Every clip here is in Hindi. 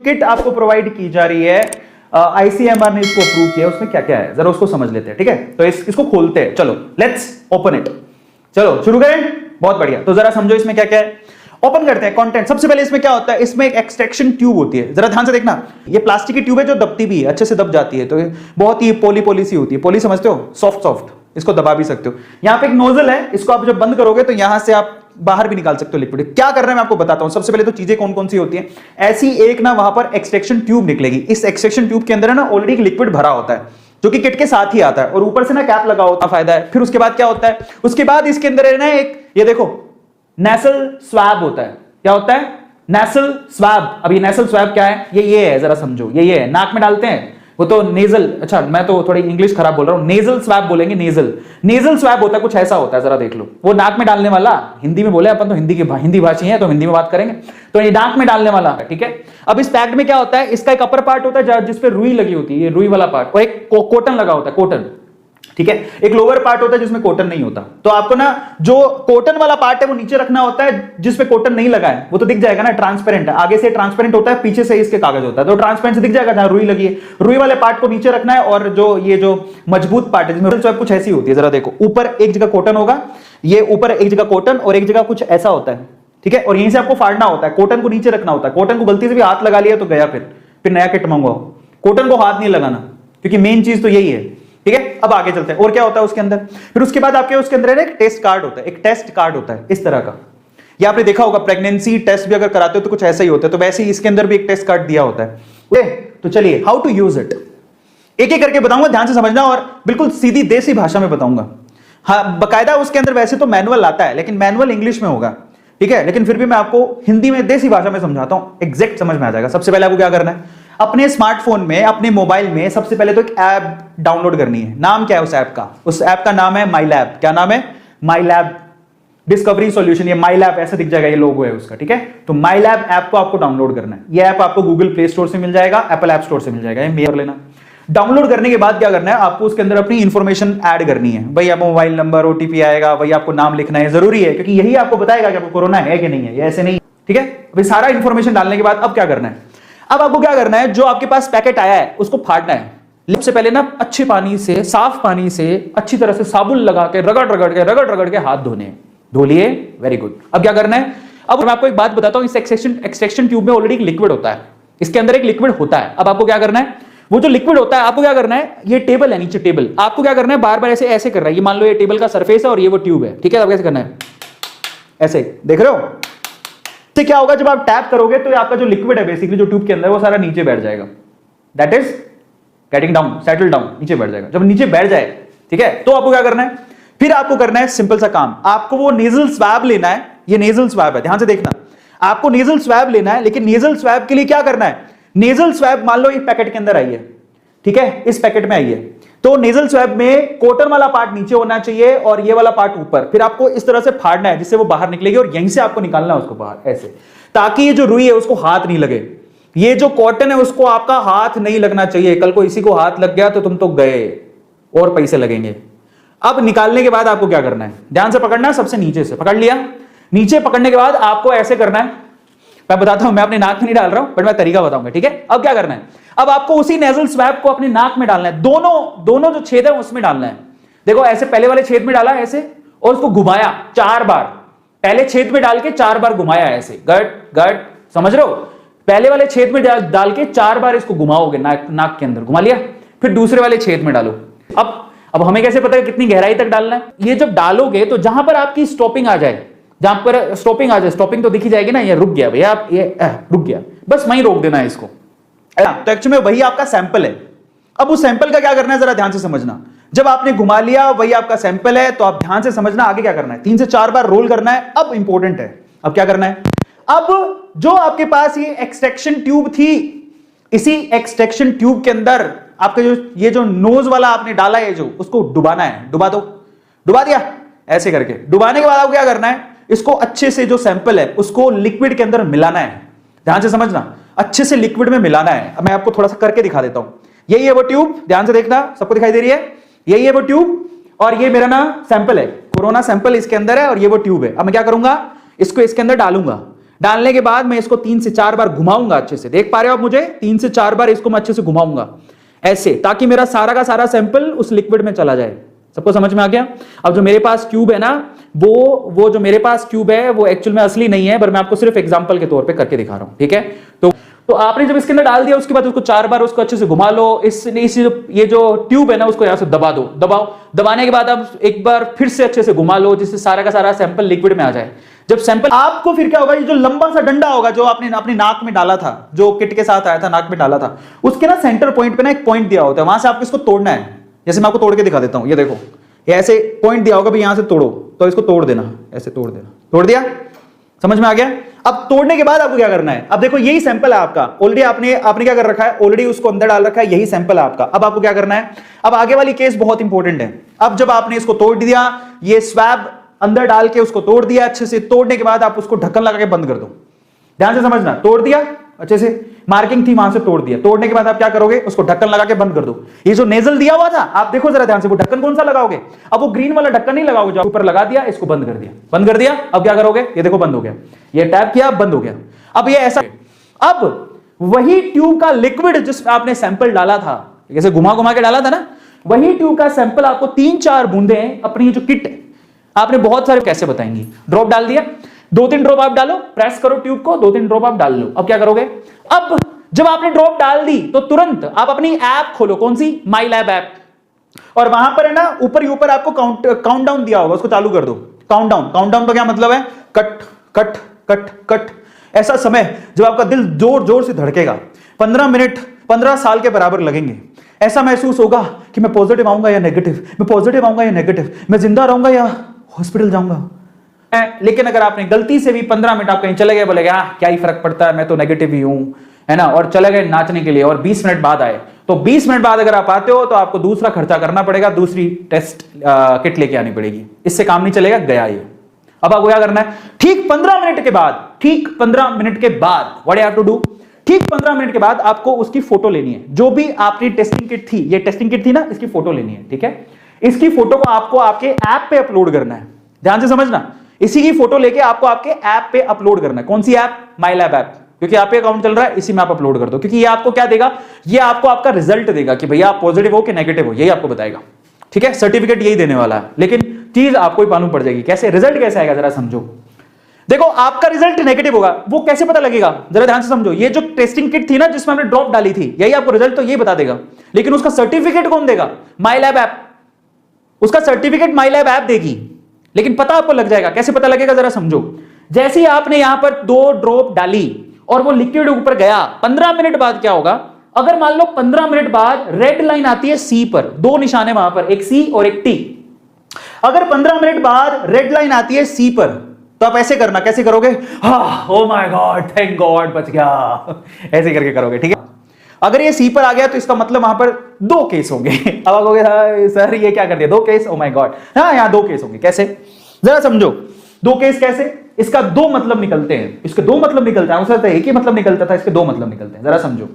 किट आपको प्रोवाइड की जा रही है, आईसीएमआर ने इसको अप्रूव किया, उसमें क्या क्या है जरा उसको समझ लेते हैं। ठीक है, तो इसको खोलते हैं, चलो लेट्स ओपन इट। चलो शुरू करें, बहुत बढ़िया। तो जरा समझो इसमें क्या क्या है, ओपन करते हैं कंटेंट। सबसे पहले इसमें क्या होता है, इसमें एक एक्सट्रैक्शन ट्यूब होती है, जरा ध्यान से देखना। ये प्लास्टिक की ट्यूब है जो दबती भी है, अच्छे से दब जाती है, तो बहुत ही पोली सी होती है। पोली समझते हो, सॉफ्ट सॉफ्ट, इसको दबा भी सकते हो। यहां पे एक नोजल है, इसको आप जब बंद करोगे तो यहां से आप बाहर भी निकाल सकते हो लिक्विड। क्या करना है मैं आपको बताता हूं। सबसे पहले तो चीजें कौन कौन सी होती हैं, ऐसी एक ना वहां पर एक्सट्रैक्शन ट्यूब निकलेगी। इस एक्सट्रैक्शन ट्यूब के अंदर है ना ऑलरेडी एक लिक्विड भरा होता है जो कि किट के साथ ही आता है, और ऊपर से ना कैप लगा होता फायदा है। फिर उसके बाद क्या होता है, उसके बाद इसके अंदर है ना एक, ये देखो नेसल स्वैब होता है। क्या होता है, नेसल स्वैब। अब ये नेसल स्वैब क्या है, ये है, जरा समझो। ये है, नाक में डालते हैं, वो तो नेजल, अच्छा मैं तो थोड़ी इंग्लिश खराब बोल रहा हूं, नेजल स्वैब बोलेंगे। नेजल स्वैब होता है, कुछ ऐसा होता है, जरा देख लो। वो नाक में डालने वाला, हिंदी में बोले अपन तो हिंदी भाषी है तो हिंदी में बात करेंगे, तो ये नाक में डालने वाला। ठीक है, अब इस पैक्ड में क्या होता है, इसका एक अपर पार्ट होता है जिसपे रुई लगी होती है, ये रुई वाला पार्ट, और एक कॉटन लगा होता है, कॉटन। ठीक है, एक लोअर पार्ट होता है जिसमें कॉटन नहीं होता। तो आपको ना जो कॉटन वाला पार्ट है वो नीचे रखना होता है, जिसपे कॉटन नहीं लगा है। वो तो दिख जाएगा ना, ट्रांसपेरेंट है, आगे से ट्रांसपेरेंट होता है, पीछे से इसके कागज होता है, तो ट्रांसपेरेंट से दिख जाएगा जहां रुई लगी है। रुई वाले पार्ट को नीचे रखना है, और जो ये जो मजबूत पार्ट है जिसमें स्वैब कुछ ऐसी होती है, जरा देखो, ऊपर एक जगह कॉटन होगा, ये ऊपर एक जगह कॉटन और एक जगह कुछ ऐसा होता है। ठीक है, और यहीं से आपको फाड़ना होता है, कॉटन को नीचे रखना होता है। कॉटन को गलती से भी हाथ लगा लिया तो गया, फिर नया किट मंगवाओ। कॉटन को हाथ नहीं लगाना, क्योंकि मेन चीज तो यही है। ठीक है, अब आगे चलते हैं, और क्या होता है उसके अंदर। फिर उसके बाद आपके उसके अंदर एक टेस्ट कार्ड होता है, एक टेस्ट कार्ड होता है इस तरह का। ये आपने देखा होगा, प्रेगनेंसी टेस्ट भी अगर कराते हो तो कुछ ऐसा ही होता है, तो वैसे ही इसके अंदर भी एक टेस्ट कार्ड दिया होता है। तो चलिए, हाउ टू यूज इट, एक एक करके बताऊंगा, ध्यान से समझना, और बिल्कुल सीधी देसी भाषा में बताऊंगा। हाँ, बकायदा उसके अंदर वैसे तो मैनुअल आता है, लेकिन मैनुअल इंग्लिश में होगा। ठीक है, लेकिन फिर भी मैं आपको हिंदी में देसी भाषा में समझाता हूं, एग्जैक्ट समझ में आ जाएगा। सबसे पहले आपको क्या करना है, अपने स्मार्टफोन में, अपने मोबाइल में सबसे पहले तो एक ऐप डाउनलोड करनी है। नाम क्या है उस ऐप का, उस ऐप का नाम है माई लैब। क्या नाम है, माई लैब डिस्कवरी सॉल्यूशन। ये माई लैब ऐसा दिख जाएगा, ये लोगो है उसका। ठीक है, तो माई लैब ऐप को आपको डाउनलोड करना है। ये ऐप आपको गूगल प्ले स्टोर से मिल जाएगा, एप्पल ऐप स्टोर से मिल जाएगा, ये मेयर लेना। डाउनलोड करने के बाद क्या करना है, आपको उसके अंदर अपनी इंफॉर्मेशन ऐड करनी है। भाई आपको मोबाइल नंबर, ओटीपी आएगा, भाई आपको नाम लिखना है, जरूरी है, क्योंकि यही आपको बताएगा कि आपको कोरोना है कि नहीं है, ये ऐसे नहीं। ठीक है, अभी सारा इंफॉर्मेशन डालने के बाद अब क्या करना है, अब आपको क्या करना है, जो आपके पास पैकेट आया है उसको फाड़ना है। सबसे पहले ना अच्छे पानी से, साफ पानी से अच्छी तरह से साबुन लगा के रगड़ के हाथ धोने। धो लिए, वेरी गुड। अब क्या करना है, अब मैं आपको एक बात बताता हूं, इस एक्सट्रैक्शन ट्यूब में ऑलरेडी एक लिक्विड होता है, इसके अंदर एक लिक्विड होता है। अब आपको क्या करना है, वो जो लिक्विड होता है आपको क्या करना है, ये टेबल है नीचे, टेबल आपको क्या करना है, बार बार ऐसे ऐसे कर रहा है। ये मान लो ये टेबल का सरफेस है और ये वो ट्यूब है। ठीक है, अब कैसे करना है, ऐसे, देख रहे हो। इससे क्या होगा, जब आप टैप करोगे तो आपका जो लिक्विड है बेसिकली जो ट्यूब के अंदर, वो सारा नीचे बैठ जाएगा। That is getting down, settle down, नीचे बैठ जाएगा। जब नीचे बैठ जाए, ठीक है, तो आपको क्या करना है, फिर आपको करना है सिंपल सा काम, आपको वो नेजल स्वैब लेना है। ये नेजल स्वैब है, ध्यान से देखना, आपको नेजल स्वैब लेना है। लेकिन नेजल स्वैब के लिए क्या करना है, नेजल स्वैब मान लो एक पैकेट के अंदर आई है, ठीक है, इस पैकेट में आई है, तो नेजल स्वैब में कॉटन वाला पार्ट नीचे होना चाहिए और ये वाला पार्ट ऊपर। फिर आपको इस तरह से फाड़ना है जिससे वो बाहर निकलेगी, और यहीं से आपको निकालना है उसको बाहर, ऐसे, ताकि ये जो रुई है उसको हाथ नहीं लगे। ये जो कॉटन है उसको आपका हाथ नहीं लगना चाहिए। कल को इसी को हाथ लग गया तो तुम तो गए, और पैसे लगेंगे। अब निकालने के बाद आपको क्या करना है, ध्यान से पकड़ना है, सबसे नीचे से पकड़ लिया। नीचे पकड़ने के बाद आपको ऐसे करना है, मैं बताता हूं, मैं अपने नाक में नहीं डाल रहा हूं, बट मैं तरीका बताऊंगा। ठीक है, अब क्या करना है, अब आपको उसी नेजल स्वैब को अपने नाक में डालना है। दोनों जो छेद है उसमें डालना है। देखो ऐसे पहले वाले छेद में डाला ऐसे, और उसको घुमाया 4 बार। पहले छेद में डाल के 4 बार घुमाया ऐसे, गट गट, समझ रहे हो। पहले वाले छेद में डाल के 4 बार इसको घुमाओगे, नाक के अंदर घुमा लिया। फिर दूसरे वाले छेद में डालो। अब हमें कैसे पता है कितनी गहराई तक डालना है, ये जब डालोगे तो जहां पर आपकी स्टॉपिंग आ जाए, जहां पर स्टॉपिंग आ जाए, स्टॉपिंग तो दिखी जाएगी ना, ये रुक गया भैया, आप ये रुक गया, बस वहीं रोक देना है इसको। तो एक्चुअली में वही आपका सैंपल है। अब उस सैंपल का क्या करना है, जरा ध्यान से समझना। जब आपने घुमा लिया, वही आपका सैंपल है, तो आप ध्यान से समझना आगे क्या करना है। 3 से 4 बार रोल करना है। अब इंपॉर्टेंट है, अब क्या करना है, अब जो आपके पास ये एक्सट्रैक्शन ट्यूब थी, इसी एक्सट्रैक्शन ट्यूब के अंदर आपका ये जो नोज वाला आपने डाला है, जो उसको डुबाना है। डुबा दो, डुबा दिया, ऐसे करके। डुबाने के बाद आपको क्या करना है, इसको अच्छे से जो सैंपल है उसको लिक्विड के अंदर मिलाना है। ध्यान से समझना, अच्छे से लिक्विड में मिलाना है। अब मैं आपको थोड़ा सा करके दिखा देता हूं। यही है वो ट्यूब, ध्यान से देखना, सबको दिखाई दे रही है, यही है वो ट्यूब, और ये मेरा ना सैंपल है, कोरोना सैंपल इसके अंदर है, और ये वो ट्यूब है। अब मैं क्या करूंगा, इसको इसके अंदर डालूंगा। डालने के बाद मैं इसको 3 से 4 बार घुमाऊंगा अच्छे से, देख पा रहे हो आप मुझे, 3 से 4 बार इसको मैं अच्छे से घुमाऊंगा ऐसे, ताकि मेरा सारा का सारा सैंपल उस लिक्विड में चला जाए। सबको समझ में आ गया? अब जो मेरे पास क्यूब है ना, वो जो मेरे पास क्यूब है वो एक्चुअल में असली नहीं है, पर मैं आपको सिर्फ एग्जांपल के तौर पे करके दिखा रहा हूं, ठीक है? तो आपने जब इसके अंदर डाल दिया, उसके बाद उसको 4 बार उसको अच्छे से घुमा लो। ये जो ट्यूब है ना, उसको यहां से दबा दो, दबाने के बाद आप एक बार फिर से अच्छे से घुमा लो, जिससे सारा का सारा सैंपल लिक्विड में आ जाए। जब सैंपल आपको फिर क्या होगा, ये जो लंबा सा डंडा होगा जो आपने अपनी नाक में डाला था, जो किट के साथ आया था, नाक में डाला था, उसके ना सेंटर पॉइंट पे ना एक पॉइंट दिया होता है, वहां से आपको इसको तोड़ना है। जैसे मैं आपको तोड़ के दिखा देता हूं, ये देखो, ये ऐसे पॉइंट दिया होगा, भाई यहां से तोड़ो, तो इसको तोड़ देना, ऐसे तोड़ देना, तोड़ दिया, समझ में आ गया? अब तोड़ने के बाद आपको क्या करना है, अब देखो यही सैंपल है आपका, ऑलरेडी आपने क्या कर रखा है, ऑलरेडी उसको अंदर डाल रखा है, यही सैंपल है आपका। अब आपको क्या करना है, अब आगे वाली केस बहुत इंपॉर्टेंट है। अब जब आपने इसको तोड़ दिया, ये स्वैब अंदर डाल के उसको तोड़ दिया अच्छे से, तोड़ने के बाद आप उसको ढक्कन लगा के बंद कर दो। ध्यान से समझना, तोड़ दिया अच्छे से, मार्किंग थी वहां से तोड़ दिया, तोड़ने के बाद आप क्या करोगे, उसको ढक्कन लगा के बंद कर दो। ये जो नेजल दिया हुआ था, आप देखो जरा ध्यान से, वो ढक्कन कौन सा लगाओगे, अब वो ग्रीन वाला ढक्कन नहीं लगाओगे, जो ऊपर लगा दिया, इसको बंद कर दिया, बंद कर दिया। अब क्या करोगे, ये देखो बंद हो गया, ये टैप किया, बंद हो गया। अब ये ऐसा, अब वही ट्यूब का लिक्विड जिसमें आपने सैंपल डाला था, जैसे घुमा घुमा के डाला था ना, वही ट्यूब का सैंपल आपको 3-4 बूंदे अपनी जो किट आपने बहुत सारे कैसे बताएंगी, ड्रॉप डाल दिया, 2-3 ड्रॉप आप डालो, प्रेस करो ट्यूब को, 2-3 ड्रॉप आप डाल लो। अब क्या करोगे, अब जब आपने ड्रॉप डाल दी तो तुरंत आप अपनी ऐप खोलो, कौन सी, माई लैब ऐप, और वहां पर है ना ऊपर आपको काउंट डाउन दिया होगा, उसको चालू कर दो। काउंट डाउन का क्या मतलब है, कट कट कट कट, ऐसा समय जब आपका दिल जोर जोर से धड़केगा, 15 मिनट 15 साल के बराबर लगेंगे। ऐसा महसूस होगा कि मैं पॉजिटिव आऊंगा या नेगेटिव, मैं पॉजिटिव आऊंगा या नेगेटिव, मैं जिंदा रहूंगा या हॉस्पिटल जाऊंगा। लेकिन अगर आपने गलती से भी 15 मिनट आप कहीं चले गए, बोले क्या ही फर्क पड़ता है, मैं तो नेगेटिव ही हूं, है ना, और चले गए नाचने के लिए, और 20 मिनट बाद आए, तो 20 मिनट बाद अगर आप आते हो तो आपको दूसरा खर्चा करना पड़ेगा, दूसरी टेस्ट किट लेके आनी पड़ेगी, इससे काम नहीं चलेगा, गया ये। अब आपको क्या करना है, ठीक 15 मिनट के बाद, ठीक 15 मिनट के बाद, what you have to do, ठीक 15 मिनट के बाद आपको उसकी फोटो लेनी है, जो भी आपकी टेस्टिंग किट थी, ये टेस्टिंग किट थी ना, इसकी फोटो लेनी है, ठीक है? इसकी फोटो को आपको आपके ऐप पे अपलोड करना है, ध्यान से समझना, इसी की फोटो लेके आपको आपके ऐप पे अपलोड करना है। कौन सी ऐप, माई लैब ऐप, क्योंकि आप पे अकाउंट चल रहा है, इसी में आप अपलोड कर दो, क्योंकि ये आपको क्या देगा, ये आपको आपका रिजल्ट देगा कि भैया आप पॉजिटिव हो कि नेगेटिव हो, यही आपको बताएगा, ठीक है? सर्टिफिकेट यही देने वाला है, लेकिन चीज आपको ही मालूम पड़ जाएगी। कैसे, रिजल्ट कैसे आएगा, जरा समझो। देखो आपका रिजल्ट नेगेटिव होगा, वो कैसे पता लगेगा, जरा ध्यान से समझो। ये जो टेस्टिंग किट थी ना, जिसमें हमने ड्रॉप डाली थी, यही आपको रिजल्ट तो ये बता देगा, लेकिन उसका सर्टिफिकेट कौन देगा, माई लैब ऐप, उसका सर्टिफिकेट माई लैब ऐप देगी, लेकिन पता आपको लग जाएगा। कैसे पता लगेगा, जरा समझो। जैसे ही आपने यहां पर 2 ड्रॉप डाली और वो लिक्विड ऊपर गया, 15 मिनट बाद क्या होगा, अगर मान लो 15 मिनट बाद रेड लाइन आती है सी पर, 2 निशान है वहां पर, एक सी और एक टी, अगर 15 मिनट बाद रेड लाइन आती है सी पर, तो आप ऐसे करना, कैसे करोगे, oh my God, thank God, बच गया, ऐसे करके करोगे, ठीक है? अगर ये सी पर आ गया तो इसका मतलब वहां पर 2 केस होंगे। अब आप कहोगे सर ये क्या कर दिया, 2 केस, ओ माय गॉड, हाँ यहां 2 केस होंगे। कैसे, जरा समझो, 2 केस कैसे, इसका 2 मतलब निकलते हैं, इसके 2 मतलब निकलते हैं, उसका एक ही मतलब निकलता था, इसके 2 मतलब निकलते हैं। जरा समझो,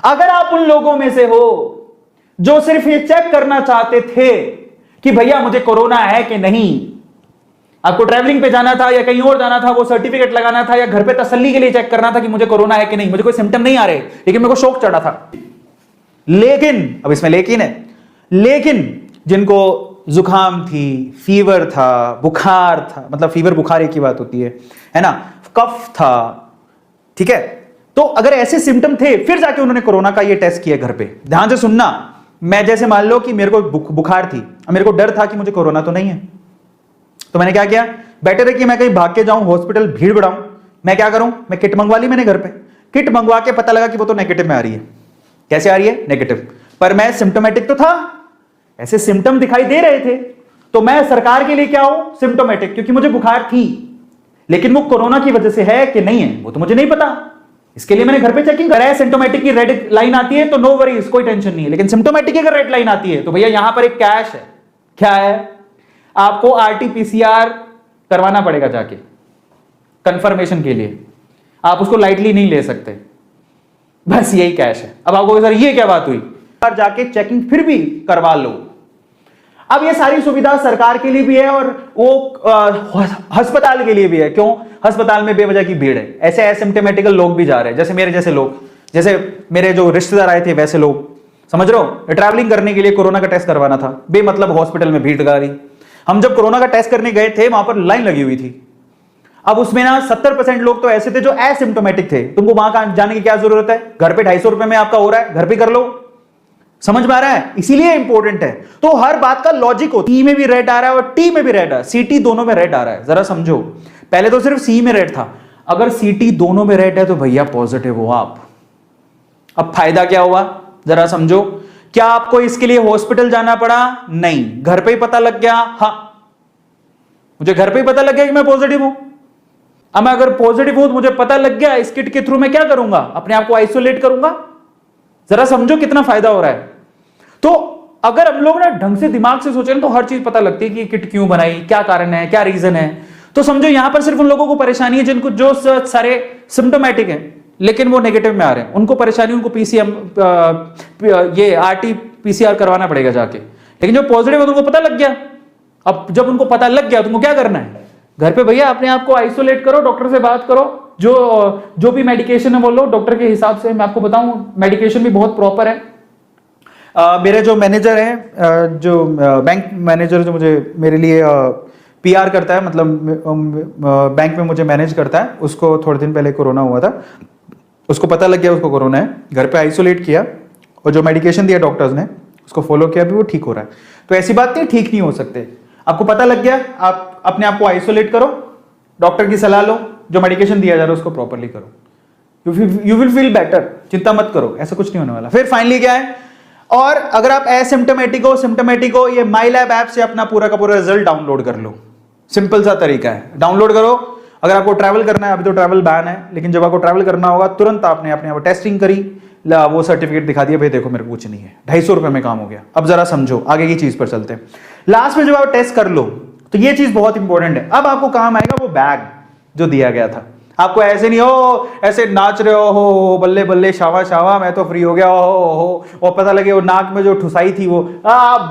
अगर आप उन लोगों में से हो जो सिर्फ ये चेक करना चाहते थे कि भैया मुझे कोरोना है कि नहीं, आपको ट्रैवलिंग पे जाना था या कहीं और जाना था, वो सर्टिफिकेट लगाना था, या घर पे तसल्ली के लिए चेक करना था कि मुझे कोरोना है कि नहीं, मुझे कोई सिम्टम नहीं आ रहे, लेकिन मेरे को शौक चढ़ा था, लेकिन अब इसमें लेकिन है, लेकिन जिनको जुकाम थी, फीवर था, बुखार था, मतलब फीवर बुखार एक ही बात होती है ना, कफ था, ठीक है, तो अगर ऐसे सिम्टम थे, फिर जाके उन्होंने कोरोना का ये टेस्ट किया घर पे। ध्यान से सुनना, मैं जैसे मान लो कि मेरे को बुखार थी, मेरे को डर था कि मुझे कोरोना तो नहीं है, तो मैंने क्या किया, बेटर है कि मैं कहीं भाग के जाऊं, हॉस्पिटल भीड़ बढ़ाऊं, मैं क्या करूं, मैं किट मंगवा ली मैंने घर पे, किट मंगवा के पता लगा कि वो तो नेगेटिव में आ रही है। कैसे आ रही है, नेगेटिव, पर मैं सिम्टोमेटिक तो था, ऐसे सिम्टम दिखाई दे रहे थे, तो मैं सरकार के लिए क्या हूं, सिम्टोमेटिक, क्योंकि मुझे बुखार थी, लेकिन वो कोरोना की वजह से है कि नहीं है वो तो मुझे नहीं पता, इसके लिए मैंने घर पे चेकिंग करा है। सिम्टोमेटिक की रेड लाइन आती है तो नो वरीज, कोई टेंशन नहीं है, लेकिन सिम्टोमेटिक की अगर रेड लाइन आती है तो भैया यहां पर एक कैश है। क्या है, आपको आरटीपीसीआर करवाना पड़ेगा जाके कंफर्मेशन के लिए, आप उसको लाइटली नहीं ले सकते, बस यही कैश है। अब आपको सर ये क्या बात हुई, जाके चेकिंग फिर भी करवा लो। अब ये सारी सुविधा सरकार के लिए भी है और वो अस्पताल के लिए भी है। क्यों, अस्पताल में बेवजह की भीड़ है, ऐसे एसिम्प्टोमेटिकल लोग भी जा रहे हैं, जैसे मेरे जैसे लोग, जैसे मेरे जो रिश्तेदार आए थे वैसे लोग, समझ रहे हो, ट्रैवलिंग करने के लिए कोरोना का टेस्ट करवाना था, बेमतलब हॉस्पिटल में भीड़ लगा रही। हम जब कोरोना का टेस्ट करने गए थे वहां पर लाइन लगी हुई थी। अब उसमें ना 70% लोग तो ऐसे थे जो एसिम्प्टोमेटिक थे। तुमको वहां जाने की क्या जरूरत है, घर पे 250 रुपए में आपका हो रहा है, घर पे कर लो। समझ में आ रहा है, इसीलिए इंपॉर्टेंट है। तो हर बात का लॉजिक हो, टी में भी रेड आ रहा है और टी में भी रेड आ रहा है, सीटी दोनों में रेड आ रहा है, जरा समझो। पहले तो सिर्फ सी में रेड था, अगर सीटी दोनों में रेड है तो भैया पॉजिटिव हो आप। अब फायदा क्या हुआ जरा समझो, क्या आपको इसके लिए हॉस्पिटल जाना पड़ा? नहीं, घर पे ही पता लग गया। हाँ, मुझे घर पे ही पता लग गया कि मैं पॉजिटिव हूं। अब मैं अगर पॉजिटिव हूं तो मुझे पता लग गया, इस किट के थ्रू मैं क्या करूंगा, अपने आप को आइसोलेट करूंगा। जरा समझो कितना फायदा हो रहा है। तो अगर हम लोग ना ढंग से दिमाग से सोचें तो हर चीज पता लगती है कि किट क्यों बनाई, क्या कारण है, क्या रीजन है। तो समझो यहां पर सिर्फ उन लोगों को परेशानी है जिनको जो सारे सिम्टोमेटिक है लेकिन वो नेगेटिव में आ रहे हैं, उनको परेशानी, उनको पीसीएम ये आरटी पीसीआर करवाना पड़ेगा जाके। लेकिन जो पॉजिटिव है उनको पता लग गया। अब जब उनको पता लग गया तो उनको क्या करना है, घर पे भैया अपने आप को आइसोलेट करो, डॉक्टर से बात करो, जो भी मेडिकेशन है वो लो डॉक्टर के हिसाब से। मैं आपको बताऊं मेडिकेशन भी बहुत प्रॉपर है। मेरे जो मैनेजर है, जो बैंक मैनेजर जो मुझे मेरे लिए पीआर करता है, मतलब बैंक में मुझे मैनेज करता है, उसको थोड़े दिन पहले कोरोना हुआ था, उसको पता लग गया उसको कोरोना है, घर पे आइसोलेट किया और जो मेडिकेशन दिया डॉक्टर्स ने उसको फॉलो किया, भी वो ठीक हो रहा है। तो ऐसी बात नहीं ठीक नहीं हो सकते। आपको पता लग गया, आप अपने आप को आइसोलेट करो, डॉक्टर की सलाह लो, जो मेडिकेशन दिया जा रहा है उसको प्रॉपरली करो, यू विल फील बेटर। चिंता मत करो, ऐसा कुछ नहीं होने वाला। फिर फाइनली क्या है, और अगर आप एसिम्प्टोमेटिक हो, ये माई लैब ऐप से अपना पूरा का पूरा रिजल्ट डाउनलोड कर लो। सिंपल सा तरीका है, डाउनलोड करो। अगर आपको ट्रैवल करना है, अभी तो ट्रैवल बैन है, लेकिन जब आपको ट्रैवल करना होगा तुरंत आपने अपने टेस्टिंग करी, वो सर्टिफिकेट दिखा दिया, भाई देखो मेरे को कुछ नहीं है, 250 रुपए में काम हो गया। अब जरा समझो, आगे की चीज पर चलते हैं। लास्ट में जब आप टेस्ट कर लो तो ये चीज बहुत इंपॉर्टेंट है। अब आपको काम आएगा वो बैग जो दिया गया था। आपको ऐसे नहीं हो, ऐसे नाच रहे हो बल्ले बल्ले शावा शावा मैं तो फ्री हो गया हो, और पता लगे वो नाक में जो ठुसाई थी वो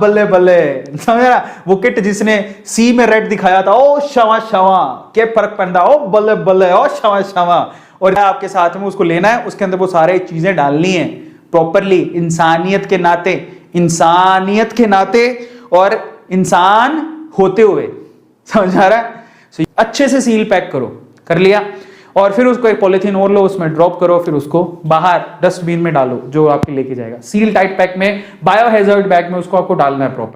बल्ले बल्ले, समझा? वो किट जिसने सी में रेड दिखाया था, ओ शावा शावा, क्या फर्क पड़ता, ओ बल्ले बल्ले, ओ शावा शावा। और आपके साथ में उसको लेना है, उसके अंदर वो सारे चीजें डालनी है प्रॉपरली, इंसानियत के नाते और इंसान होते हुए, समझ आ रहा है? अच्छे से सील पैक करो, कर लिया, और फिर उसको एक पॉलिथीन और लो, उसमें ड्रॉप करो, फिर उसको बाहर डस्टबिन में डालो जो आपके लेके जाएगा। सील टाइट पैक में, बायो हैजर्ड बैग में उसको आपको डालना है प्रॉपर।